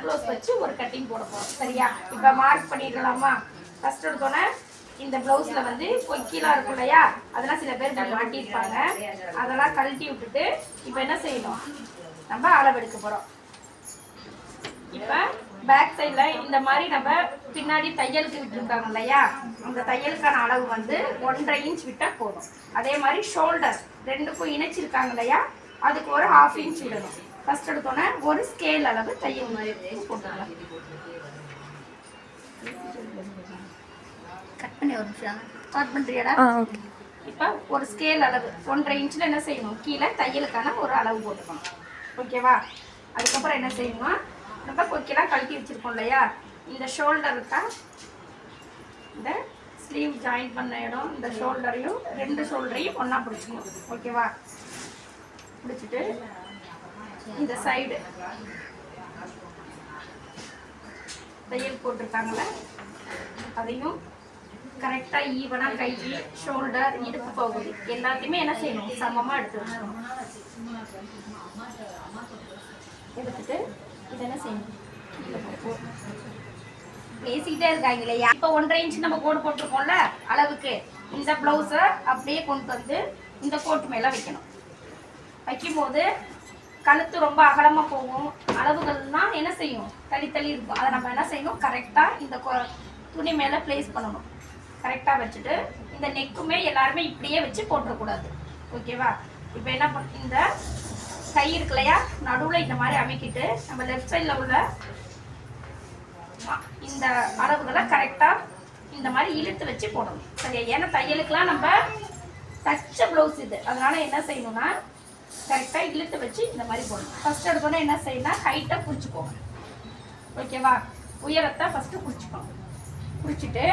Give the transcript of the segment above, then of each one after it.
Close வச்சு ஒரு cutting போட போகிறோம். சரியா? இப்போ மார்க் பண்ணிடலாமா? ஃபர்ஸ்ட் எடுத்தோன்னே இந்த ப்ளவுஸில் வந்து கொக்கிலாம் இருக்கும் இல்லையா, அதெல்லாம் சில பேர் மாட்டியிருப்பாங்க. அதெல்லாம் கழட்டி விட்டுட்டு இப்போ என்ன செய்யணும், நம்ம அளவெடுக்க போகிறோம். இப்போ பேக் சைடில் இந்த மாதிரி நம்ம பின்னாடி தையலுக்கு விட்டுருக்காங்க இல்லையா, அந்த தையலுக்கான அளவு வந்து 1.5 இன்ச் விட்டால் போதும். அதே மாதிரி ஷோல்டர் ரெண்டுக்கும் இணைச்சிருக்காங்க இல்லையா, அதுக்கு ஒரு 1/2 இன்ச் விடணும். ஃபர்ஸ்ட் எடுத்தோன்னே ஒரு ஸ்கேல் அளவு தையல் மாதிரி போட்டுக்கலாம். கட் பண்ணி ஒரு நிமிஷம் கட் பண்ணுறியாடா? இப்போ ஒரு ஸ்கேல் அளவு 1.5 இன்ச்சில் என்ன செய்யணும், கீழே தையலுக்கான ஒரு அளவு போட்டுக்கணும். ஓகேவா? அதுக்கப்புறம் என்ன செய்யணும்னா, நம்ம கொக்கிலாம் கழட்டி வச்சுருக்கோம் இல்லையா, இந்த ஷோல்டர் இருக்கா, இந்த ஸ்லீவ் ஜாயின் பண்ண இடம், இந்த ஷோல்டரையும் 2 ஷோல்டரையும் ஒன்றா பிடிச்சிக்கணும். ஓகேவா? பிடிச்சிட்டு இந்த சைடு தையல் போட்டிருக்காங்கள அதையும் கரெக்டாக ஈவனாக கை, ஷோல்டர், இடுப்பு பகுதி எல்லாத்தையுமே என்ன செய்யணும், சமமாக எடுத்து வச்சுக்கணும். எடுத்துட்டு இது என்ன செய்யணும், பேசிக்கிட்டே இருக்காங்க இல்லையா. இப்போ 1.5 இன்ச் நம்ம கோடு போட்டிருக்கோம்ல அளவுக்கு, இந்த ப்ளவுஸை அப்படியே கொண்டு வந்து இந்த கோட்டு மேலே வைக்கணும். வைக்கும்போது கழுத்து ரொம்ப அகலமாக போகும், அளவுகள்லாம் என்ன செய்யும், தள்ளி இருக்கும். அதை நம்ம என்ன செய்யணும், கரெக்டாக இந்த துணி மேலே ப்ளேஸ் பண்ணணும். கரெக்டாக வச்சுட்டு இந்த நெக்குமே எல்லாருமே இப்படியே வச்சு போட்டுறக்கூடாது. ஓகேவா? இப்போ என்ன இந்த கை இருக்கு இல்லையா, நடுவில் இந்த மாதிரி அமைக்கிட்டு நம்ம லெஃப்ட் சைடில் உள்ள இந்த அளவுகளை கரெக்டாக இந்த மாதிரி இழுத்து வச்சு போடணும். சரியா? ஏன்னா தையலுக்கெலாம் நம்ம தச்ச ப்ளவுஸ் இது, அதனால் என்ன செய்யணும்னா கரெக்டாக இழுத்து வச்சு இந்த மாதிரி போடணும். ஃபஸ்ட் எடுத்தோன்னே என்ன செய்யணும்னா ஹைட்டாக குறிச்சிக்கோங்க. ஓகேவா? உயரத்தை ஃபஸ்ட்டு குறிச்சிக்கோங்க. குறிச்சிட்டு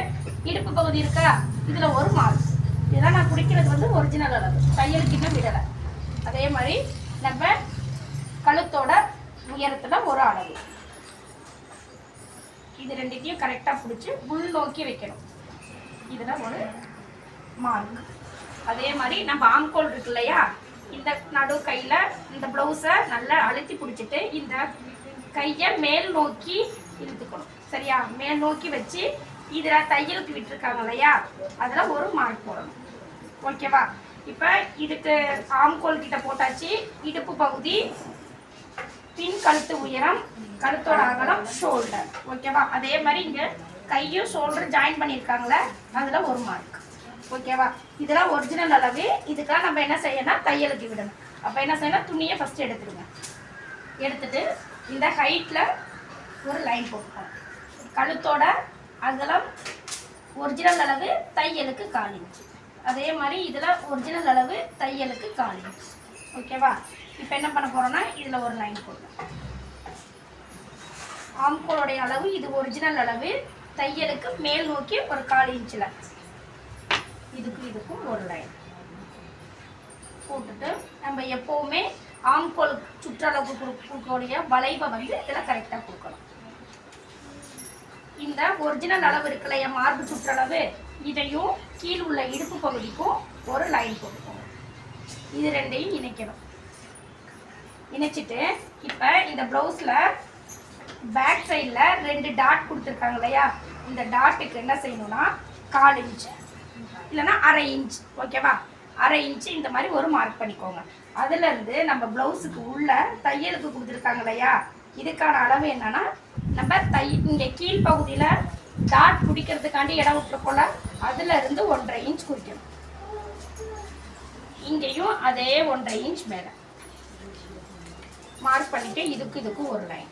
இடுப்பு பகுதி இருக்கா, இதில் ஒரு மார்க், இதெல்லாம் நான் குறிக்கிறது வந்து ஒரிஜினல் அளவு, தையலுக்கு இன்னும் விடலை. அதே மாதிரி நம்ம கழுத்தோட உயரத்தில் ஒரு அளவு, இது ரெண்டுத்தையும் கரெக்டாக பிடிச்சி உள் நோக்கி வைக்கணும். இதில் ஒரு மார்க். அதே மாதிரி நம்ம ஆம்கோல் இருக்கு இல்லையா, இந்த நடு கையில் இந்த ப்ளவுஸை நல்லா அழுத்தி பிடிச்சிட்டு இந்த கையை மேல் நோக்கி இழுத்துக்கணும். சரியா? மேல் நோக்கி வச்சு இதில் தையலுக்கு விட்டுருக்காங்க இல்லையா, அதில் ஒரு மார்க் போடணும். ஓகேவா? இப்போ இதுக்கு ஆம்கோல் கிட்ட போட்டாச்சு. இடுப்பு பகுதி, பின் கழுத்து உயரம், கழுத்தோட அகலம், ஷோல்டர். ஓகேவா? அதே மாதிரி இங்கே கையும் ஷோல்டர் ஜாயின் பண்ணியிருக்காங்களே, அதில் ஒரு மார்க். ஓகேவா? இதெல்லாம் ஒரிஜினல் அளவு. இதுக்கெல்லாம் நம்ம என்ன செய்யணும், தையலுக்கு விடணும். அப்போ என்ன செய்யணும், துணியை ஃபஸ்ட்டு எடுத்துடுங்க. எடுத்துட்டு இந்த ஹைட்டில் ஒரு லைன் போட்டுக்கணும். கழுத்தோட அகலம் ஒரிஜினல் அளவு, தையலுக்கு 1/4 இன்ச். அதே மாதிரி இதில் ஒரிஜினல் அளவு, தையலுக்கு 1/4 இன்ச். ஓகேவா? இப்போ என்ன பண்ண போகிறோன்னா இதில் ஒரு லைன் போடணும். ஆம்கோலுடைய அளவு இது ஒரிஜினல் அளவு, தையலுக்கு மேல் நோக்கி ஒரு 1/4 இன்ச்சில் இதுக்கும் ஒரு லைன் போட்டுட்டு நம்ம எப்போவுமே ஆம்கோல் சுற்றளவு கொடுக்கக்கூடிய வளைவை வந்து இதில் கரெக்டாக கொடுக்கணும். இந்த ஒரிஜினல் அளவு இருக்குல்லையா, மார்பு சுற்றளவு, இதையும் கீழ் உள்ள இடுப்பு பகுதிக்கும் ஒரு லைன் போட்டுக்கோங்க. இது ரெண்டையும் இணைக்கணும். இணைச்சிட்டு இப்போ இந்த ப்ளவுஸில் பேக் சைடில் 2 டாட் கொடுத்துருக்காங்க இல்லையா, இந்த டாட்டுக்கு என்ன செய்யணும்னா 1/4 இன்ச் இல்லைன்னா 1/2 இன்ச். ஓகேவா? 1/2 இன்ச்சு இந்த மாதிரி ஒரு மார்க் பண்ணிக்கோங்க. அதுலேருந்து நம்ம ப்ளவுஸுக்கு உள்ள தையலுக்கு கொடுத்துருக்காங்க இல்லையா, இதுக்கான அளவு என்னன்னா, நம்ம இங்கே கீழ்ப்பகுதியில் டாட் பிடிக்கிறதுக்காண்டி இடம் விட்டுருக்கோம்ல, அதுலேருந்து 1.5 இன்ச் குறிக்கணும். இங்கேயும் அதே 1.5 இன்ச் மேலே மார்க் பண்ணிட்டு இதுக்கும் ஒரு லைன்.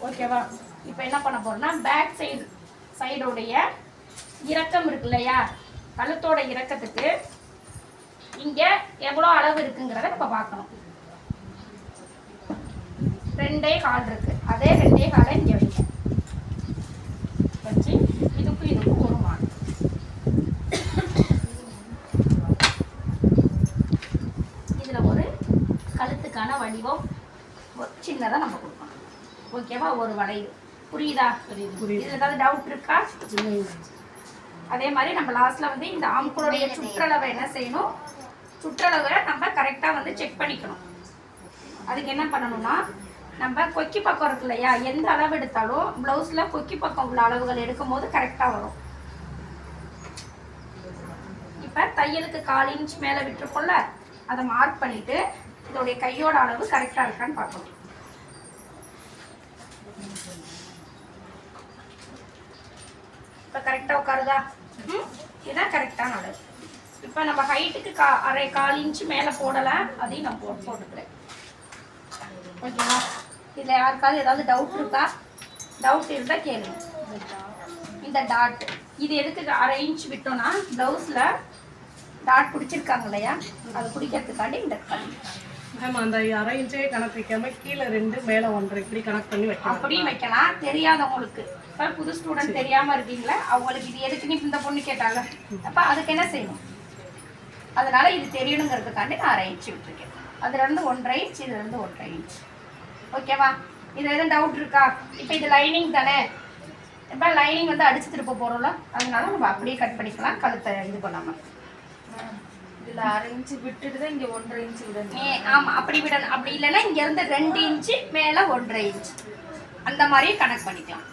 ஓகேவா? இப்போ என்ன பண்ண போறோம்னா பேக் சைடோடைய இறக்கம் இருக்கு இல்லையா, கழுத்தோட இறக்கத்துக்கு இங்க எவ்வளோ அளவு இருக்குங்கிறத நம்ம பார்க்கணும். 2.25 இருக்கு, அதே 2.25 இங்கே வைங்க. வச்சு இதுக்கும் ஒரு மார்க். இதில் ஒரு கழுத்துக்கான வடிவம் சின்னதாக நம்ம கொடுக்கணும். ஓகேவா? ஒரு வளைவு. புரியுதா? இதில் ஏதாவது டவுட் இருக்கா? அதே மாதிரி நம்ம லாஸ்ட்டில் வந்து இந்த ஆம்கோலுடைய சுற்றளவை என்ன செய்யணும், சுற்றளவை நம்ம கரெக்டாக வந்து செக் பண்ணிக்கணும். அதுக்கு என்ன பண்ணணும்னா நம்ம கொக்கி பக்கம் இருக்கு இல்லையா, எந்த அளவு எடுத்தாலும் ப்ளவுஸில் கொக்கி பக்கம் உள்ள அளவுகள் எடுக்கும் போது கரெக்டாக வரும். இப்போ தையலுக்கு 1/4 இன்ச் மேலே விட்டுருக்கோம்ல, அதை மார்க் பண்ணிவிட்டு இதோடைய கையோட அளவு கரெக்டாக இருக்கான்னு பார்க்கணும். இப்போ கரெக்டாக உட்காருதா? இதுதான் கரெக்டான அளவு. இப்போ நம்ம ஹைட்டுக்கு 1/4 இன்ச்சு மேலே போடலை, அதையும் நான் போட்டுக்கிறேன். ஓகேவா? இதில் யாருக்காவது ஏதாவது டவுட் இருக்கா? டவுட் இருந்தால் கேளுங்க. இந்த டாட் இது எதுக்கு 1/2 இன்ச் விட்டோம்னா ப்ளவுஸில் டாட் பிடிச்சிருக்காங்க இல்லையா, அது பிடிக்கிறதுக்காண்டி இந்த பண்ணி மேம் அந்த 1/2 இன்ச்சே கணக்கு வைக்காம கீழே 2 மேலே 1.5 இப்படி கணக்கு பண்ணி வைக்கலாம். அப்படியும் வைக்கலாம். தெரியாதவங்களுக்கு, இப்போ புது ஸ்டூடெண்ட் தெரியாமல் இருக்கீங்களா, அவங்களுக்கு இது எதுக்குன்னு இந்த பொண்ணு கேட்டாங்க, அப்போ அதுக்கு என்ன செய்யணும்? அதனால இது தெரியணுங்கிறதுக்காண்டி நான் 1/2 இன்ச்சு விட்டுருக்கேன். அதுலேருந்து 1.5 இன்ச், இதுலேருந்து 1.5 இன்ச். ஓகேவா? இதில் எதுவும் டவுட் இருக்கா? இப்போ இது லைனிங் தானே, இப்போ லைனிங் வந்து அடிச்சு திருப்ப போகிறோம்ல, அதனால நம்ம அப்படியே கட் பண்ணிக்கலாம், கழுத்தை இது பண்ணாமல். இதில் 1/2 இன்ச்சு விட்டுட்டு தான் இங்கே 1.5 இன்ச்சு விடணும். ஆமாம், அப்படி விடணும். அப்படி இல்லைன்னா இங்கேருந்து 2 இன்ச்சு மேலே 1.5 இன்ச் அந்த மாதிரி கனெக்ட் பண்ணிக்கலாம்.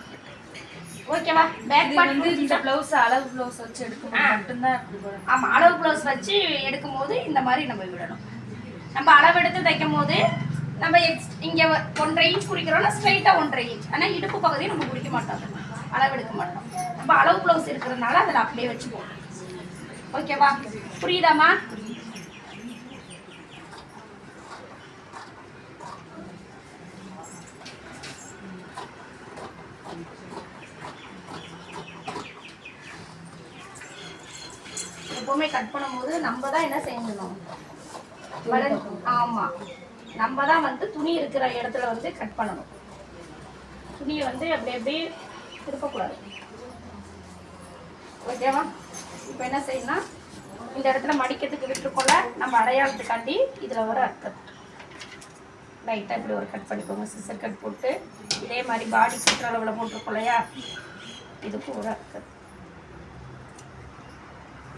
ஓகேவா? பேக் பார்ட் வந்து இந்த ப்ளவுஸ் அளவு ப்ளவுஸ் வச்சு எடுக்கும்போது மட்டும்தான் இப்படி போடணும். ஆமாம், அளவு ப்ளவுஸ் வச்சு எடுக்கும் போது இந்த மாதிரி நம்ம விடணும். நம்ம அளவு எடுத்து தைக்கும் போது நம்ம இங்கே 1.5 இன்ச் குறிக்கிறோம்னா ஸ்ட்ரைட்டாக 1.5 இன்ச், ஆனால் இடுப்பு பகுதியை நம்ம குறிக்க மாட்டோம், அளவு எடுக்க மாட்டோம். நம்ம அளவு ப்ளவுஸ் இருக்கிறதுனால அதில் அப்படியே வச்சு போகணும். ஓகேவா? புரியுதாம்மா? எப்பவுமே கட் பண்ணும்போது நம்ம தான் என்ன செய்யணும்? ஆமா, நம்ம தான் வந்து துணி இருக்கிற இடத்துல வந்து கட் பண்ணணும். துணியை வந்து அப்படியே திருப்பக்கூடாது. ஓகேவா? இப்போ என்ன செய்யணும்னா இந்த இடத்துல மடிக்கிறதுக்கு விட்டுருக்கோம்ல, நம்ம அடையாளத்துக்காண்டி இதில் வர அர்த்தம் லைட்டாக இப்படி ஒரு கட் பண்ணிக்கோங்க. சிசர் கட் போட்டு இதே மாதிரி பாடி சுற்றளவில் போட்டிருக்கோம் இல்லையா, இதுக்கு ஒரு அர்த்தம்.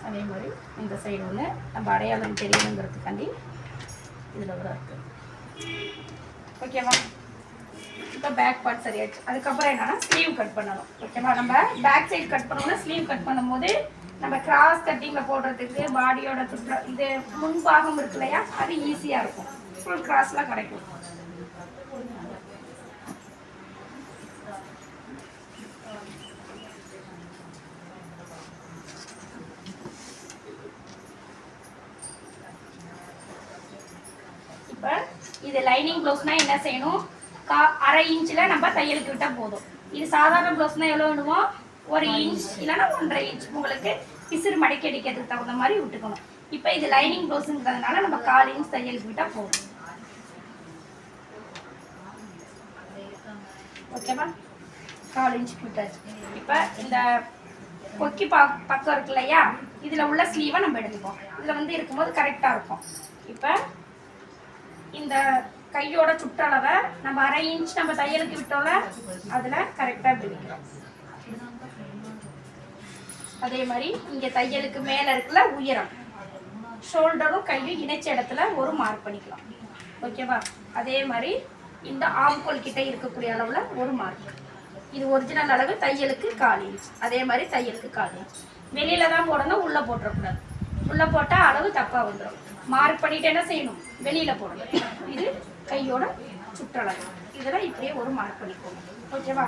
அதே மாதிரி இந்த சைடு ஒன்று நம்ம அடையாளம் தெரியணுங்கிறதுக்காண்டி இதில் ஒரு அர்த்தம். ஓகேவா? இப்போ பேக் பார்ட் சரியாச்சு. அதுக்கப்புறம் என்னன்னா ஸ்லீவ் கட் பண்ணணும். ஓகேவா? நம்ம பேக் சைடு கட் பண்ணோம்னா ஸ்லீவ் கட் பண்ணும்போது நம்ம கிராஸ் கட்டிங்கில் போடுறதுக்கு பாடியோட இது முன்பாகம் இருக்கு இல்லையா, அது ஈஸியாக இருக்கும். ஃபுல் கிராஸ்லாம் கிடைக்கும். இப்போ இது லைனிங் ப்ளவுஸ்னால் என்ன செய்யணும்? 1/2 இன்ச்சில் நம்ம தையலுக்கு விட்டால் போதும். இது சாதாரண ப்ளவுஸ்னால் எவ்வளோ வேணுமோ 1 இன்ச் இல்லைன்னா 1.5 இன்ச் உங்களுக்கு பிசிறு மடக்கி அடிக்கிறதுக்கு தகுந்த மாதிரி விட்டுக்கணும். இப்போ இது லைனிங் ப்ளவுஸுங்கிறதுனால நம்ம 1/4 இன்ச் தையலுக்கு விட்டால் போதும். ஓகேவா? 1/4 இன்ச்சுக்கு விட்டாச்சு. இப்போ இந்த கொக்கி பக்கம் இருக்கு இல்லையா, இதில் உள்ள ஸ்லீவை நம்ம எடுத்துப்போம். இதில் வந்து இருக்கும்போது கரெக்டாக இருக்கும். இப்போ இந்த கையோட சுற்றளவை நம்ம 1/2 இன்ச் நம்ம தையலுக்கு விட்டோம்ல, அதில் கரெக்டாக இப்படி வைக்கிறோம். அதே மாதிரி இங்கே தையலுக்கு மேலே இருக்குல்ல உயரம், ஷோல்டரும் கையும் இணைச்ச இடத்துல ஒரு மார்க் பண்ணிக்கலாம். ஓகேவா? அதே மாதிரி இந்த ஆம்கோல் கிட்ட இருக்கக்கூடிய அளவில் ஒரு மார்க். இது ஒரிஜினல் அளவு தையலுக்கு 1/4 இன்ச். அதே மாதிரி தையலுக்கு 1/4 இன்ச். வெளியில தான் போடணும், உள்ளே போட்டுறக்கூடாது. உள்ளே போட்டால் அளவு தப்பாக வந்துடும். மார்க் பண்ணிட்டு என்ன செய்யணும்? வெளியில போடணும். இது கையோட சுற்றளவு. இதெல்லாம் இப்படியே ஒரு மார்க் பண்ணிக்கோங்க. ஓகேவா?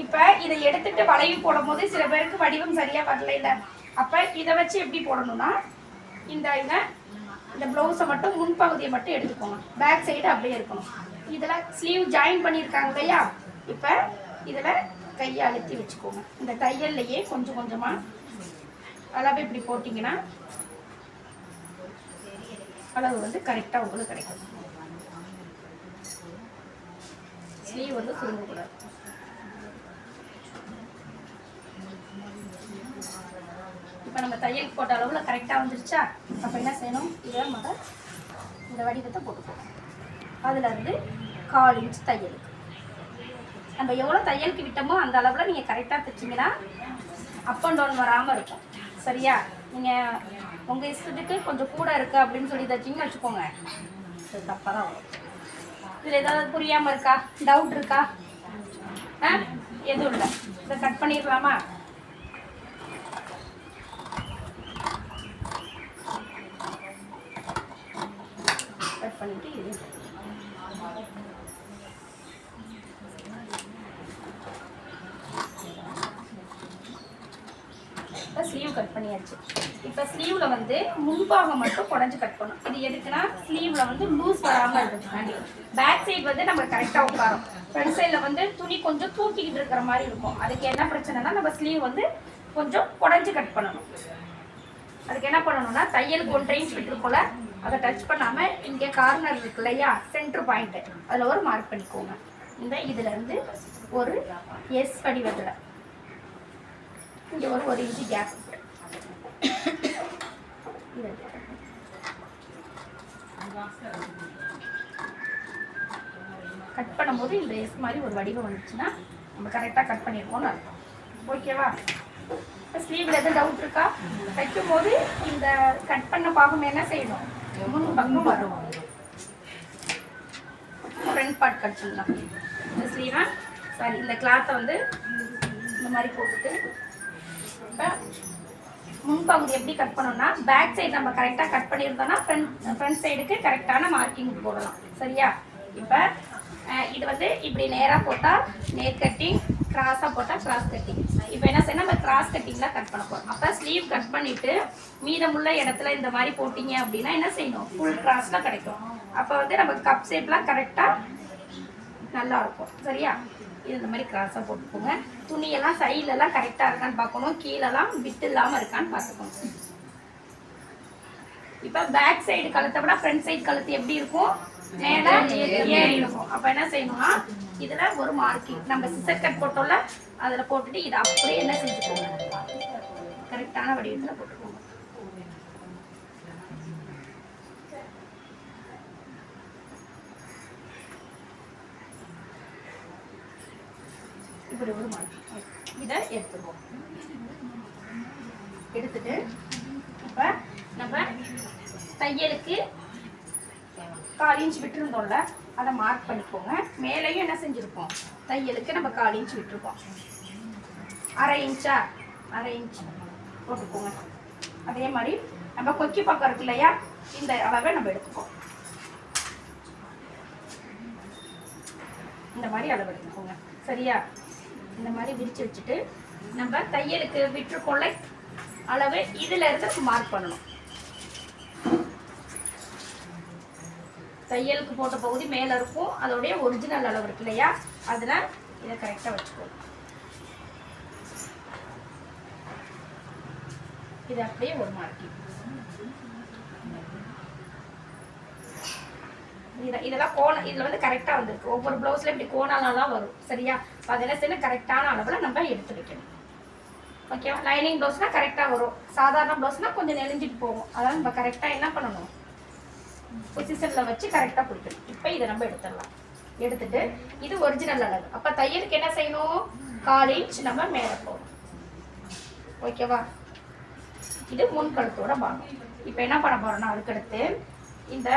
இப்போ இதை எடுத்துட்டு வளைவு போடும் போது சில பேருக்கு வடிவம் சரியாக வரல இல்லை, அப்போ இதை வச்சு எப்படி போடணும்னா இந்த ப்ளவுஸை மட்டும் முன்பகுதியை மட்டும் எடுத்துக்கோங்க. பேக் சைடு அப்படியே இருக்கணும். இதில் ஸ்லீவ் ஜாயின் பண்ணியிருக்காங்க இல்லையா, இப்போ இதில் கையை அழுத்தி வச்சுக்கோங்க. இந்த தையல்லையே கொஞ்சம் கொஞ்சமாக அளவு இப்படி போட்டிங்கன்னா அளவு வந்து கரெக்டாக உங்களுக்கு கிடைக்கும். ஸ்லீவ் வந்து சுருங்கக்கூடாது. இப்போ நம்ம தையல் போட்ட அளவில் கரெக்டாக வந்துருச்சா? அப்போ என்ன செய்யணும்? இதை இந்த வடிவத்தை போட்டுக்கோங்க. அதுலேருந்து 1/4 இன்ச் தையலுக்கு நம்ம எவ்வளோ தையலுக்கு விட்டோமோ அந்த அளவில் நீங்கள் கரெக்டாக தைச்சிங்கன்னா அப் அண்ட் டவுன் வராமல் இருக்கும். சரியா? நீங்கள் உங்கள் இஷ்டத்துக்கு கொஞ்சம் கூட இருக்குது அப்படின்னு சொல்லி தைச்சிங்கன்னு வச்சுக்கோங்க, அது தப்பாக தான் வரும். இதில் ஏதாவது புரியாமல் இருக்கா, டவுட் இருக்கா? எதுவும் இல்லை. இதை கட் பண்ணிடலாமா? கட் பண்ணிட்டு இது இப்போ ஸ்லீவ் கட் பண்ணியாச்சு. இப்போ ஸ்லீவில் வந்து முன்பாகம் மட்டும் குடஞ்சி கட் பண்ணும். இது எதுக்குன்னா ஸ்லீவில் வந்து லூஸ் வராமல் இருக்கிறதுக்காண்டி. பேக் சைடு வந்து நம்ம கரெக்டாக உட்காரோம். ஃப்ரண்ட் சைடில் வந்து துணி கொஞ்சம் தூக்கிக்கிட்டு இருக்கிற மாதிரி இருக்கும். அதுக்கு என்ன பிரச்சனைனா நம்ம ஸ்லீவ் வந்து கொஞ்சம் குடஞ்சி கட் பண்ணணும். அதுக்கு என்ன பண்ணணும்னா தையலுக்கு 1 இன்ச் விட்டுருக்கோம்ல, அதை டச் பண்ணாமல் இங்கே கார்னர் இருக்கு இல்லையா, சென்டர் பாயிண்ட்டு, அதில் ஒரு மார்க் பண்ணிக்கோங்க. இதுலேருந்து ஒரு எஸ் வடிவத்தில் இங்கே ஒரு 1 இன்ச்சு கேப் கட் பண்ணும்போது இந்த எஸ் மாதிரி ஒரு வடிவம் வந்துச்சுன்னா நம்ம கரெக்டாக கட் பண்ணியிருக்கோம்னு அர்த்தம். ஓகேவா? ஸ்லீவில் எதுவும் டவுட் இருக்கா? தைக்கும் போது இந்த கட் பண்ண பாகம் என்ன செய்யணும், முன் பக்கம் வரும். ஃப்ரண்ட் பார்ட் கட் பண்ணலாம். இந்த ஸ்லீவை சாரி இந்த கிளாத்தை வந்து இந்த மாதிரி போட்டுட்டு இப்போ முன்பகுதி எப்படி கட் பண்ணோம்னா பேக் சைடு நம்ம கரெக்டாக கட் பண்ணியிருந்தோம்னா ஃப்ரண்ட் சைடுக்கு கரெக்டான மார்க்கிங் போடலாம். சரியா? இப்போ இது வந்து இப்படி நேராக போட்டால் நேர் கட்டிங், கிராஸாக போட்டால் கிராஸ் கட்டிங். இப்போ என்ன செய்யணும், நம்ம கிராஸ் கட்டிங்கில் கட் பண்ண போகிறோம். அப்போ ஸ்லீவ் கட் பண்ணிவிட்டு மீதமுள்ள இடத்துல இந்த மாதிரி போட்டிங்க அப்படின்னா என்ன செய்யணும், ஃபுல் கிராஸில் கிடைக்கும். அப்போ வந்து நம்ம கப் ஷேப்லாம் கரெக்டாக நல்லாயிருக்கும். சரியா? இது இந்த மாதிரி கிராஸாக போட்டுக்கோங்க. துணியெல்லாம் சைட்லலாம் கரெக்டாக இருக்கான்னு பார்க்கணும், கீழெல்லாம் விட்டு இல்லாமல் இருக்கான்னு பார்த்துக்கோங்க. இப்போ பேக் சைடு கழுத்தை விட ஃப்ரண்ட் சைடு கழுத்து எப்படி இருக்கும், மேலே ஏறி இருக்கும். அப்போ என்ன செய்யணும்னா இதில் ஒரு மார்க்கிங் நம்ம சிசர் கட் போட்டோம்ல அதில் போட்டுட்டு இதை அப்படியே என்ன செஞ்சுக்கோங்க, கரெக்டான வடிவத்தில் போட்டுக்கோங்க. இப்படி ஒரு மார்க்கிங் இதை எடுத்துருவோம். எடுத்துட்டு இப்போ நம்ம தையலுக்கு 1/4 இன்ச் விட்டுருந்தோம்ல அதை மார்க் பண்ணிக்கோங்க. மேலேயும் என்ன செஞ்சுருப்போம், தையலுக்கு நம்ம 1/4 இன்ச் விட்டுருப்போம். 1/2 இன்ச்சா 1/2 இன்ச் போட்டுக்கோங்க. அதே மாதிரி நம்ம கொக்கி பக்கம் இருக்கு இல்லையா, இந்த அளவை நம்ம எடுத்துக்கோம். இந்த மாதிரி அளவு எடுத்துக்கோங்க. சரியா? இந்த மாதிரி விரிச்சு வச்சுட்டு நம்ம தையலுக்கு விட்டுருக்கோம்ல அளவு இதுல இருந்து மார்க் பண்ணணும். தையலுக்கு போட்ட பகுதி மேலே இருக்கும், அதோடைய ஒரிஜினல் அளவு இருக்கு இல்லையா, அதில் இதை கரெக்டாக வச்சுக்கோ. இது அப்படியே ஒரு மார்க்கிங். இதெல்லாம் கோணம் இதில் வந்து கரெக்டாக வந்துருக்கு. ஒவ்வொரு ப்ளவுஸில் இப்படி கோணாலாம் வரும். சரியா? அதெல்லாம் சேர்ந்து கரெக்டான அளவில் நம்ம எடுத்து வைக்கணும். ஓகேவா? லைனிங் ப்ளவுஸ்னால் கரெக்டாக வரும், சாதாரண ப்ளவுஸ்னால் கொஞ்சம் நெளிஞ்சிட்டு போகும். அதாவது நம்ம கரெக்டாக என்ன பண்ணணும், பொசிஷனில் வச்சு கரெக்டாக பிடிக்கணும். இப்போ இதை நம்ம எடுத்துடலாம். எடுத்துட்டு இது ஒரிஜினல் அளவு. அப்போ தையலுக்கு என்ன செய்யணும், 1/4 இன்ச் நம்ம மேலே போகணும். ஓகேவா? இது முன் கழுத்தோட பாகம். இப்போ என்ன பண்ண போகிறோம்னா அதுக்கடுத்து இந்த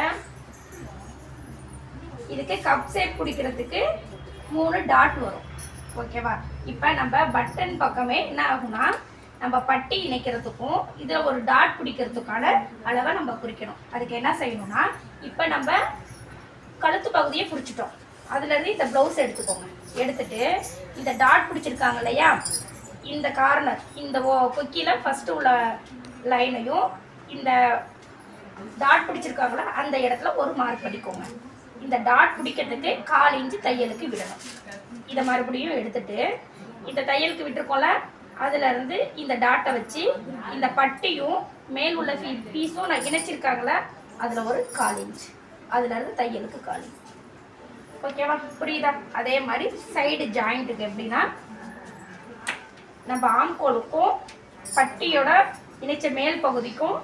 இதுக்கு கப் ஷேப் பிடிக்கிறதுக்கு 3 டாட் வரும். ஓகேவா? இப்போ நம்ம பட்டன் பக்கமே என்ன ஆகும்னா நம்ம பட்டி இணைக்கிறதுக்கும் இதில் ஒரு டாட் பிடிக்கிறதுக்கான அளவை நம்ம குறிக்கணும். அதுக்கு என்ன செய்யணும்னா இப்போ நம்ம கழுத்து பகுதியை பிடிச்சிட்டோம், அதுலேருந்து இந்த ப்ளவுஸ் எடுத்துக்கோங்க. எடுத்துட்டு இந்த டாட் பிடிச்சிருக்காங்க இல்லையா, இந்த கார்னர் இந்த கொக்கியில் ஃபஸ்ட்டு உள்ள லைனையும் இந்த டாட் பிடிச்சிருக்காங்களா அந்த இடத்துல ஒரு மார்க் பண்ணிக்கோங்க. இந்த டாட் பிடிக்கிறதுக்கு 1/4 இன்ச்சு தையலுக்கு விடணும். இதை மறுபடியும் எடுத்துட்டு இந்த தையலுக்கு விட்டுருக்கோம்ல அதுலேருந்து இந்த டாட்டை வச்சு இந்த பட்டியும் மேல் உள்ள பீஸும் நான் இணைச்சிருக்காங்களா அதில் ஒரு 1/4 இன்ச், அதுலேருந்து தையலுக்கு 1/4 இன்ச். ஓகேவா? புரியுதா? அதே மாதிரி சைடு ஜாயிண்ட்டுக்கு எப்படின்னா நம்ம ஆம்கோலுக்கும் பட்டியோட இணைச்ச மேல் பகுதிக்கும்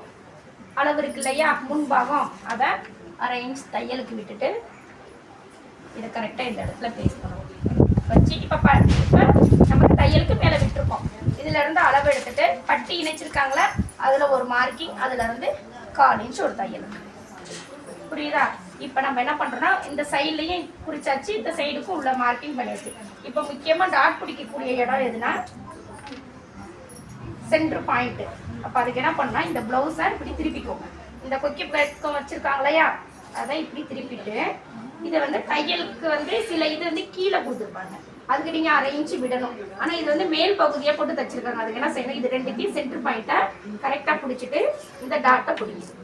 அளவு இருக்கு இல்லையா முன்பாகம், அதை 1/2 இன்ச் தையலுக்கு விட்டுட்டு இதை கரெக்டாக இந்த இடத்துல பிளேஸ் பண்ணுவோம். வச்சு இப்போ நமக்கு தையலுக்கு மேலே விட்டுருக்கோம், இதுல இருந்து அளவு எடுத்துட்டு பட்டி இணைச்சிருக்காங்களா அதில் ஒரு மார்க்கிங், அதுல இருந்து 1/4 இன்ச் ஒரு தையலுக்கு. புரியுதா? இப்போ நம்ம என்ன பண்ணுறோம்னா இந்த சைட்லையும் குறிச்சாச்சு, இந்த சைடுக்கும் உள்ள மார்க்கிங் பண்ணியாச்சு. இப்போ முக்கியமாக டாட் பிடிக்கக்கூடிய இடம் எதுனா சென்டர் பாயிண்ட். அப்போ அதுக்கு என்ன பண்ணால் இந்த ப்ளவுஸை இப்படி திருப்பிக்கோங்க. இந்த கொக்கி பக்கம் வச்சுருக்காங்க இல்லையா, அதை இப்படி திருப்பிட்டு இதை வந்து தையலுக்கு வந்து சில இது வந்து கீழே கொடுத்துருப்பாங்க, அதுக்கு நீங்கள் 1/2 இன்ச்சு விடணும். ஆனால் இது வந்து மேல் பகுதியாக போட்டு தைச்சிருக்காங்க. அதுக்கு என்ன செய்யணும், இது ரெண்டுத்தையும் சென்டர் பாயிண்ட்டை கரெக்டாக பிடிச்சிட்டு இந்த டாட்டை பிடிக்கும்.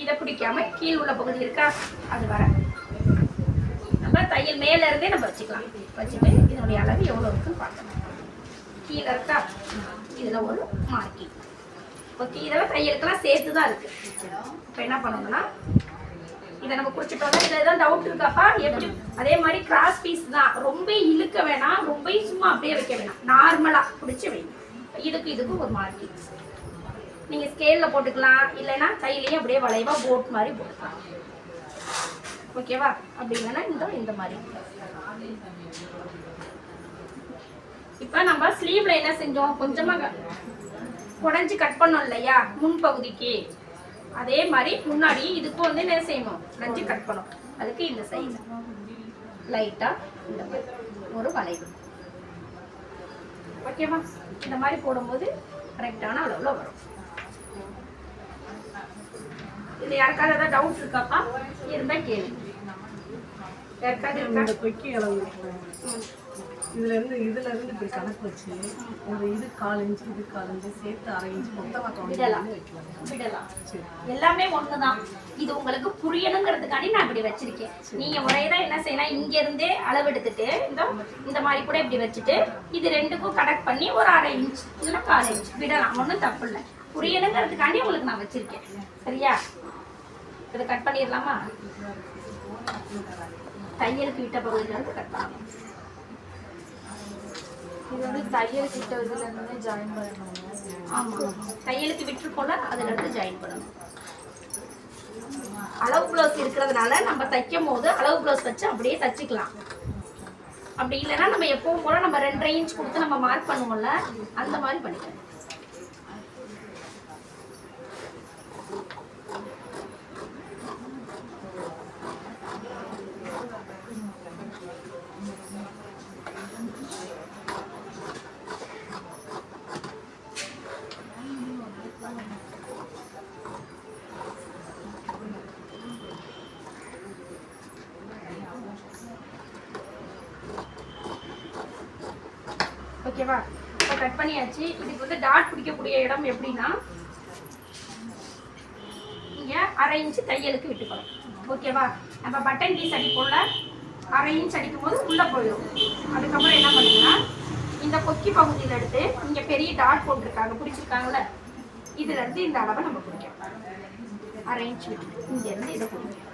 இதை பிடிக்காம கீழ் உள்ள பகுதி இருக்கா அது வர நம்ம தையல் மேல இருந்தே நம்ம வச்சுக்கலாம். வச்சுட்டு இதனுடைய அளவு எவ்வளோ இருக்குன்னு பார்க்கணும். கீழே இருக்கா, இதில் ஒரு மார்க்கிங். ஓகே, இதெல்லாம் தையலுக்கெல்லாம் சேர்த்து தான் இருக்கு. இப்போ என்ன பண்ணணும்னா இதை நம்ம குறிச்சிட்டோம். இதில் எதாவது டவுட் இருக்காப்பா எப்படி? அதே மாதிரி கிராஸ் பீஸ் தான், ரொம்ப இழுக்க வேணாம், ரொம்ப சும்மா அப்படியே வைக்க வேணாம், நார்மலாக பிடிச்சி வைங்க. இதுக்கும் ஒரு மார்க்கிங் நீங்கள் ஸ்கேலில் போட்டுக்கலாம், இல்லைன்னா கையிலையும் அப்படியே வளைவா போட் மாதிரி போட்டுக்கலாம். ஓகேவா? அப்படி இல்லைன்னா இந்த மாதிரி. இப்போ நம்ம ஸ்லீவ்ல என்ன செஞ்சோம், கொஞ்சமாக குடஞ்சி கட் பண்ணோம் இல்லையா முன்பகுதிக்கு, அதே மாதிரி முன்னாடி இதுக்கும் வந்து என்ன செய்யணும், நஞ்சு கட் பண்ணணும். அதுக்கு இந்த சைடு லைட்டாக இந்த மாதிரி ஒரு வளைவு. ஓகேவா? இந்த மாதிரி போடும்போது கரெக்டான அளவில் வரும். இது யாருக்காவது ஏதாவது டவுட் இருக்காப்பா? இருந்தால் கேளு. யாருக்காவது இந்த கொக்கி அளவு இதுல இருந்து இப்படி கணக்கு வச்சு ஒரு இது 1/4 இன்ச்சு இது 1/4 இன்ச்சு சேர்த்து 1/2 இன்ச்சு மொத்தமாக விடலாம். எல்லாமே ஒண்ணுதான். இது உங்களுக்கு புரியணுங்கிறதுக்காண்டி நான் இப்படி வச்சிருக்கேன். நீங்க முறையதான் என்ன செய்யலாம், இங்க இருந்தே அளவு எடுத்துட்டு இந்த மாதிரி கூட இப்படி வச்சுட்டு இது ரெண்டுக்கும் கனெக்ட் பண்ணி ஒரு 1/2 இன்ச் இல்லைன்னா 1/4 இன்ச் விடலாம். ஒன்றும் தப்பு இல்லை. புரியணுங்கிறதுக்காண்டி உங்களுக்கு நான் வச்சிருக்கேன். சரியா? இதை கட் பண்ணிடலாமா? தையலுக்கு விட்ட பகுதியில இருந்து கட் பண்ணலாம். இது வந்து தையல் கிட்ட இதுல இருந்து ஜாயின் பண்ணணும். ஆமா, தையலுக்கு விட்டுருக்கோம்ல அதுல இருந்து ஜாயின் பண்ணணும். அளவு ப்ளவுஸ் இருக்கிறதுனால நம்ம தைக்கும் போது அளவு ப்ளவுஸ் வச்சு அப்படியே தச்சுக்கலாம். அப்படி இல்லைன்னா நம்ம எப்பவும் போல நம்ம 2.5 இன்ச் கொடுத்து நம்ம மார்க் பண்ணுவோம்ல, அந்த மாதிரி பண்ணிக்கலாம். ஓகேவா? இப்போ கட் பண்ணியாச்சு. இதுக்கு வந்து டாட் பிடிக்கக்கூடிய இடம் எப்படின்னா இங்கே 1/2 இன்ச்சு தையலுக்கு விட்டுக்கணும். ஓகேவா? நம்ம பட்டன் பீஸ் அடிப்போம்ல, 1/2 இன்ச் அடிக்கும் போது உள்ளே போயிடும். அதுக்கப்புறம் என்ன பண்ணுங்கன்னா இந்த கொக்கி பகுதியில் எடுத்து இங்கே பெரிய டாட் போட்டிருக்காங்க பிடிச்சிருக்காங்கல்ல, இதுல இருந்து இந்த அளவை நம்ம பிடிக்கணும். 1/2 இன்ச் விட்டு இங்கேருந்து இதை பிடிக்கணும்.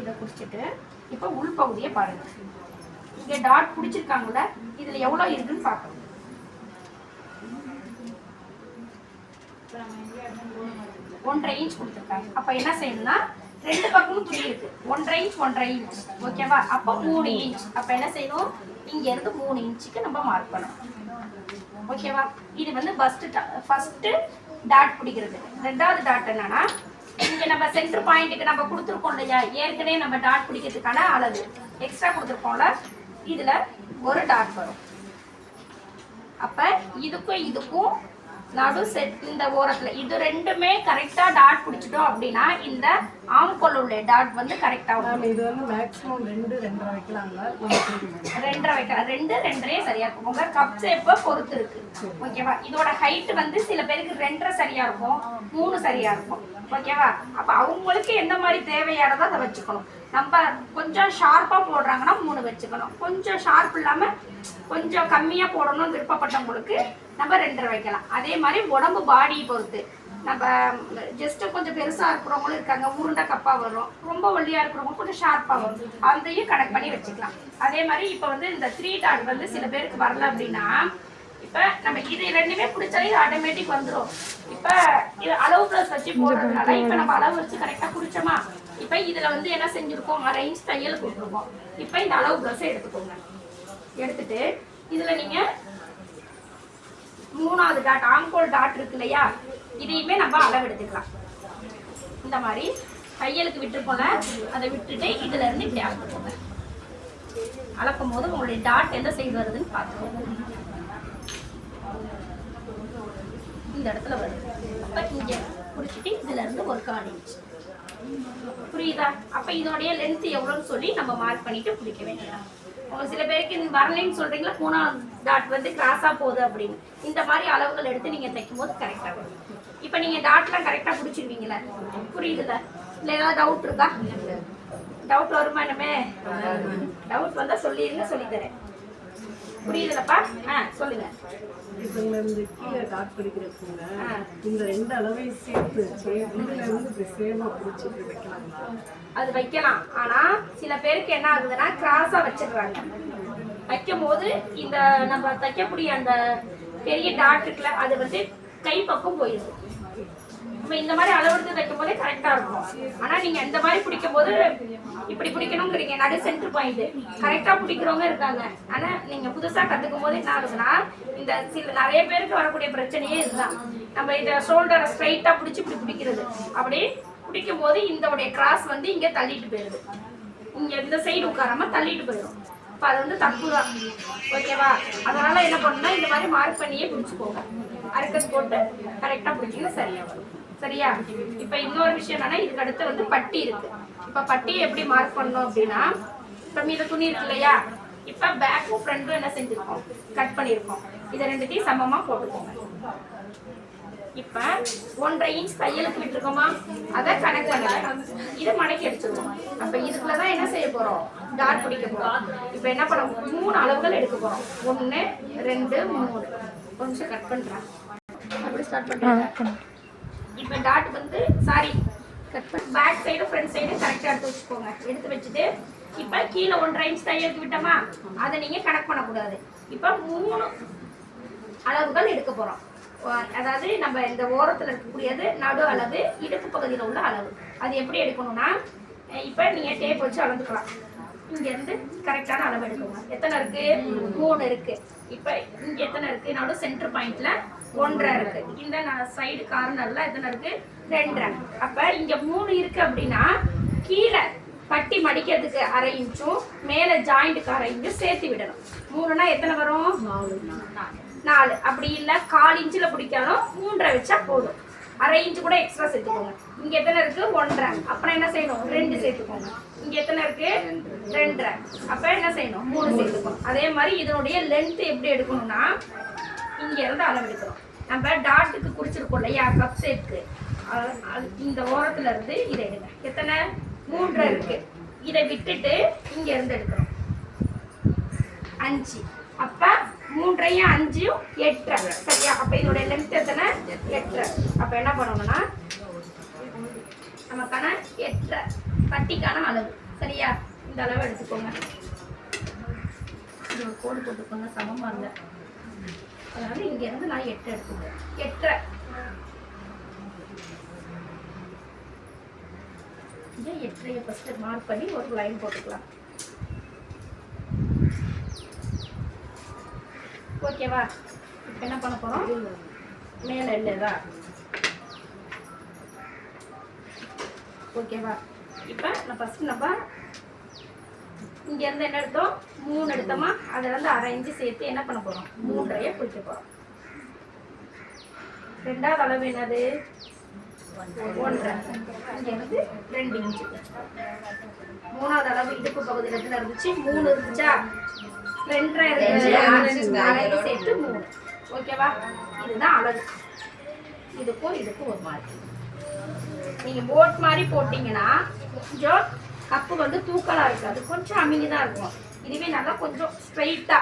இதை பிடிச்சிட்டு இப்போ உள் பகுதியை பாருங்க. இங்கே டாட் பிடிச்சிருக்காங்கல்ல, இதில் எவ்வளோ இருக்குன்னு பார்க்கணும். ஒன்றரை இன்ச் கொடுத்துருக்காங்க. அப்போ என்ன செய்யணும்னா 2 பக்கமும் துணி இருக்கு. 1.5 இன்ச் 1.5 இன்ச். ஓகேவா? அப்போ 3 இன்ச். அப்போ என்ன செய்யணும், இங்கேருந்து 3 இன்ச்சுக்கு நம்ம மார்க் பண்ணணும். ஓகேவா? இது வந்து ஃபஸ்ட்டு டாட் பிடிக்கிறது. 2வது டாட் என்னன்னா இங்கே நம்ம சென்டர் பாயிண்ட்டுக்கு நம்ம கொடுத்துருக்கோம் இல்லையா, ஏற்கனவே நம்ம டாட் பிடிக்கிறதுக்கான அளவு எக்ஸ்ட்ரா கொடுத்துருக்கோம்ல, இதில் ஒரு டாட் வரும். அப்போ இதுக்கும் நடு செட் இந்த ஓரத்தில் இது ரெண்டுமே கரெக்டாக டாட் பிடிச்சிட்டோம் அப்படின்னா இந்த ஆம்கோல் உள்ள டாட் வந்து கரெக்டாக வரும். இது வந்து மேக்ஸிமம் 2.5 வைக்கலாங்களா? 2.5 வைக்கலாம். 2 2.5 சரியா இருக்கும். உங்க கப் ஷேப்பை பொறுத்து இருக்கு. ஓகேவா? இதோட ஹைட் வந்து சில பேருக்கு 2.5 சரியா இருக்கும், 3 சரியா இருக்கும். ஓகேவா? அப்போ அவங்களுக்கு எந்த மாதிரி தேவையானதோ அதை வச்சுக்கணும். நம்ம கொஞ்சம் ஷார்ப்பாக போடுறாங்கன்னா 3 வச்சுக்கணும். கொஞ்சம் ஷார்ப் இல்லாமல் கொஞ்சம் கம்மியாக போடணும்னு விருப்பப்பட்டவங்களுக்கு நம்ம 2.5 வைக்கலாம். அதே மாதிரி உடம்பு பாடியை பொறுத்து நம்ம ஜஸ்ட்டு கொஞ்சம் பெருசாக இருக்கிறவங்களும் இருக்காங்க, உருண்டை கப்பாக வரும். ரொம்ப ஒல்லியாக இருக்கிறவங்க கொஞ்சம் ஷார்ப்பாக வரும், அதையும் கனெக்ட் பண்ணி வச்சுக்கலாம். அதே மாதிரி இப்போ வந்து இந்த 3 டாட் வந்து சில பேருக்கு வரல அப்படின்னா இப்போ நம்ம இது ரெண்டுமே பிடிச்சாலே இது ஆட்டோமேட்டிக் வந்துடும். இப்போ இது அளவு ப்ளஸ் வச்சு போடுறதுனால இப்போ நம்ம அளவு வச்சு கரெக்டாக பிடிச்சோமா, இப்போ இதில் வந்து என்ன செஞ்சுருக்கோம், 1/2 இன்ச் தையல் கொடுத்துருக்கோம். இப்போ இந்த அளவு ப்ளஸ்ஸை எடுத்துக்கோங்க. எடுத்துட்டு இதில் நீங்கள் மூணாவது டாட் ஆம்கோல் டாட் இருக்கு இல்லையா, இதையுமே நம்ம அளவு எடுத்துக்கலாம். இந்த மாதிரி தையலுக்கு விட்டுருப்போம்ல, அதை விட்டுட்டு இதுல இருந்து இப்படி அளந்துக்கோங்க. அளக்கும் போது உங்களுடைய டாட் எந்த சைடு வருதுன்னு பார்த்துக்கோங்க. இந்த இடத்துல வருது. அப்ப இங்க பிடிச்சிட்டு இதுல இருந்து ஒரு 1/4 இன்ச். புரியுதா? அப்ப இதோடைய லென்த் எவ்வளோன்னு சொல்லி நம்ம மார்க் பண்ணிட்டு பிடிக்க வேண்டியதான். சில பேருக்கு இந்த வரலைன்னு சொல்றீங்களா, 3ஆவது டாட் வந்து கிராஸா போகுது அப்படின்னு. இந்த மாதிரி அளவுகள் எடுத்து நீங்க தைக்கும் போது கரெக்டா வரும். இப்ப நீங்க டாட்லாம் கரெக்டா பிடிச்சிருவீங்களா? புரியுதுல? இல்ல ஏதாவது டவுட் இருக்கா? டவுட் வருமா? என்னமே டவுட் வந்தா சொல்லிருங்க, சொல்லித்தரேன். புரியுதுலப்பா? சொல்லுங்க. இதுல இருந்து கீழே டாட் பிடிக்கிறதுங்க இந்த 2 அளவையும் சேர்த்து இதுல இருந்து இப்படி சேமா பிடிச்சிட்டு வைக்கலாங்களா? அது வைக்கலாம். ஆனா சில பேருக்கு என்ன ஆகுதுன்னா கிராஸா வச்சிடுறாங்க. வைக்கும் போது இந்த நம்ம தைக்கக்கூடிய அந்த பெரிய டாட் இருக்குல்ல, அது வந்து கை பக்கம் போயிடும். நம்ம இந்த மாதிரி அளவெடுத்து தைக்கும் போதே கரெக்டா இருக்கும். ஆனா நீங்க இந்த மாதிரி பிடிக்கும் போது இப்படி பிடிக்கணுங்கிறீங்க, நடு சென்டர் பாயிண்ட் கரெக்டா பிடிக்கிறவங்க இருக்காங்க. ஆனா நீங்க புதுசா கத்துக்கும் போது என்ன ஆகுதுன்னா, இந்த சில நிறைய பேருக்கு வரக்கூடிய பிரச்சனையே இதுதான். நம்ம இதை ஷோல்டரை ஸ்ட்ரைட்டா பிடிச்சி இப்படி பிடிக்கிறது. அப்படி பிடிக்கும் போது இந்த கிராஸ் வந்து இங்க தள்ளிட்டு போயிடுது. இங்க இந்த சைடு உட்காராம தள்ளிட்டு போயிடும். அப்ப அது வந்து தப்பு தான். ஓகேவா? அதனால என்ன பண்ணணும்னா இந்த மாதிரி மார்க் பண்ணியே பிடிச்சிக்கோங்க. அரைக்கஸ் போட்டு கரெக்டா பிடிச்சிங்கன்னா சரியா வரும். சரியா? இப்ப இன்னொரு விஷயம் என்னன்னா, இதுக்கு அடுத்து வந்து பட்டி இருக்கு. இப்ப பட்டியை எப்படி மார்க் பண்ணணும் அப்படின்னா, இப்ப மீத துணி இருக்கு இல்லையா, இப்ப பேக்கும் ஃப்ரண்ட்டும் என்ன செஞ்சிருக்கோம், கட் பண்ணிருக்கோம். இதை 2த்தையும் சமமா போட்டுக்கோங்க. இப்ப 1/2 இன்ச் தையலுக்கு விட்டுருக்கோமா, அதை கனெக்ட் பண்ணுங்க. இதை மடக்கி அடிச்சிருக்கோம். அப்ப இதுக்குள்ளதான் என்ன செய்ய போறோம், டாட் பிடிக்க போறோம். இப்ப என்ன பண்ணோம், 3 அளவுகள் எடுக்க போறோம். 1 2 3. ஒரு நிமிஷம் கட் பண்றேன். அப்படி ஸ்டார்ட் பண்றேன். இப்ப டாட் வந்து சாரி கட் பண்ணி பேக் சைடு ஃப்ரண்ட் சைடு கரெக்டா எடுத்து வச்சுக்கோங்க. எடுத்து வச்சுட்டு இப்ப கீழே 1/2 இன்ச் தையலுக்கு விட்டோமா, அதை நீங்க கனெக்ட் பண்ணக்கூடாது. இப்ப 3 அளவுகள் எடுக்க போறோம். அதாவது நம்ம இந்த ஓரத்துல இருக்கக்கூடியது நடு அளவு, இடுப்பு பகுதியில் உள்ள அளவு. அது எப்படி எடுக்கணும்னா, இப்ப நீங்க டேப் வச்சு அளந்துக்கலாம். இங்க இருந்து கரெக்டான அளவு எடுக்கணும். எத்தனை இருக்கு, 3 இருக்கு. இப்ப இங்க எத்தனை இருக்கு, நடு சென்டர் பாயிண்ட்ல 1.5 இருக்கு. இந்த சைடு கார்னர்ல எத்தனை இருக்கு, 2.5. அப்ப இங்க 3 இருக்கு அப்படின்னா கீழே பட்டி மடிக்கிறதுக்கு 1/2 இன்ச்சும் மேல ஜாயிண்ட்டுக்கு 1/2 இன்ச்சும் சேர்த்து விடணும். 3னா எத்தனை வரும், 4. அப்படி இல்ல 1/4 இன்ச்சில் பிடிக்காலும் 3.5 வச்சா போதும். 1/2 இன்ச்சு கூட எக்ஸ்ட்ரா சேர்த்துக்கோங்க. இங்க எத்தனை இருக்கு, 1.5. அப்புறம் என்ன செய்யணும், 2 சேர்த்துக்கோங்க. இங்க எத்தனை இருக்கு, 2.5. அப்ப என்ன செய்யணும், 3 சேர்த்துக்கணும். அதே மாதிரி இதனுடைய லென்த் எப்படி எடுக்கணும்னா, இங்க இருந்து அளவு எடுக்கணும். நம்ம டாட்டுக்கு குறிச்சிருக்கோம் இல்லையா, கப் ஷேப்க்கு, இந்த ஓரத்துல இருந்து இதை எடுங்க. எத்தனை, 3.5 இருக்கு. இதை விட்டுட்டு இங்க இருந்து எடுக்கணும் 5. அப்ப 3ஐயும் 5யும் 8.5. சரியா? அப்ப இதோட லென்த் எத்தனை, 8.5. அப்ப என்ன பண்ணணும்னா, நமக்கான 8.5 பட்டிக்கான அளவு. சரியா? இந்த அளவு எடுத்துக்கோங்க. இது ஒரு கோடு போட்டுக்கோங்க, சமமா இல்லை. அதனால இங்க இருந்து நான் 8 எடுத்துக்கேன். 8.5 இங்க 8ஐ ஃபர்ஸ்ட் மார்க் பண்ணி ஒரு லைன் போட்டுக்கலாம். ஓகேவா? இப்போ என்ன பண்ண போறோம், மேலே இல்லைதா? ஓகேவா? இப்போ நான் ஃபர்ஸ்ட் நம்ம இங்க இருந்து என்ன எடுத்தோம், 3 எடுத்தோமா, அதுல இருந்து 1/2 இன்ச்சு சேர்த்து என்ன பண்ண போறோம், 3.5 பிடிக்க போறோம். 2வது அளவு என்னது, 1.5. இங்க இருந்து 2 இன்ச்சு. 3வது அளவு இடுப்பு பகுதியில் எத்தனை இருந்துச்சு, 3 இருந்துச்சா, 2.5 இருந்துச்சு, 1/2 சேர்த்து 3. ஓகேவா? இதுதான் அளவு. இதுக்கும் இதுக்கும் ஒரு மாதிரி. நீங்க போட் மாதிரி போட்டீங்கன்னா கொஞ்சம் கப்பு வந்து தூக்கலா இருக்காது, கொஞ்சம் அமிங்கி இருக்கும். இதுவே நல்லா கொஞ்சம் ஸ்ட்ரைட்டா,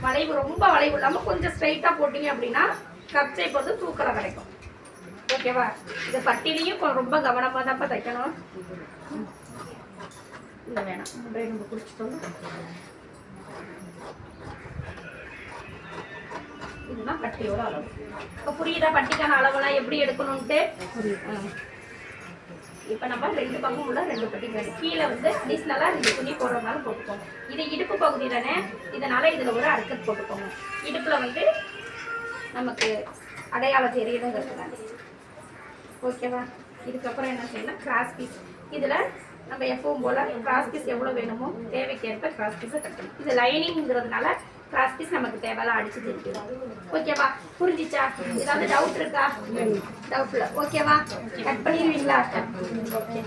வளைவு ரொம்ப வளைவு இல்லாம கொஞ்சம் ஸ்ட்ரைட்டா போட்டீங்க அப்படின்னா கப் ஷேப் வந்து தூக்கலா கிடைக்கும். ஓகேவா? இந்த பட்டிலையும் ரொம்ப கவனமா தான் தைக்கணும். இல்லை வேணாம், நம்ம குடிச்சிட்டோம். இதுதான் பட்டியோட அளவு. இப்போ புரியுதா பட்டிக்கான அளவுலாம் எப்படி எடுக்கணும்ட்டு? இப்போ நம்ம 2 பக்கம் உள்ள 2 பட்டி வேணும். கீழே வந்து அடிஷ்னலாக 2 துணி போடுறதுனால போட்டுக்கோங்க. இது இடுப்பு பகுதி தானே, இதனால இதில் ஒரு அர்க்கத் போட்டுக்கோங்க. இடுப்பில் வந்து நமக்கு அடையாளம் தெரியணுங்கிறதுனால. ஓகேவா? இதுக்கப்புறம் என்ன செய்யணும், கிராஸ் பீஸ். இதில் நம்ம எப்பவும் போல் கிராஸ் பீஸ் எவ்வளோ வேணுமோ தேவைக்கேற்ப கிராஸ் பீஸை கட்டணும். இது லைனிங்கிறதுனால கிராஸ் பீஸ் நமக்கு தேவையெல்லாம் அடிச்சு தெரிஞ்சிடும். ஓகேவா? புரிஞ்சிச்சா? ஏதாவது டவுட் இருக்கா? டவுட் இல்லை. ஓகேவா? கட் பண்ணிடுவீங்களா? Okay,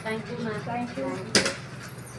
thank you ma'am. தேங்க்யூ.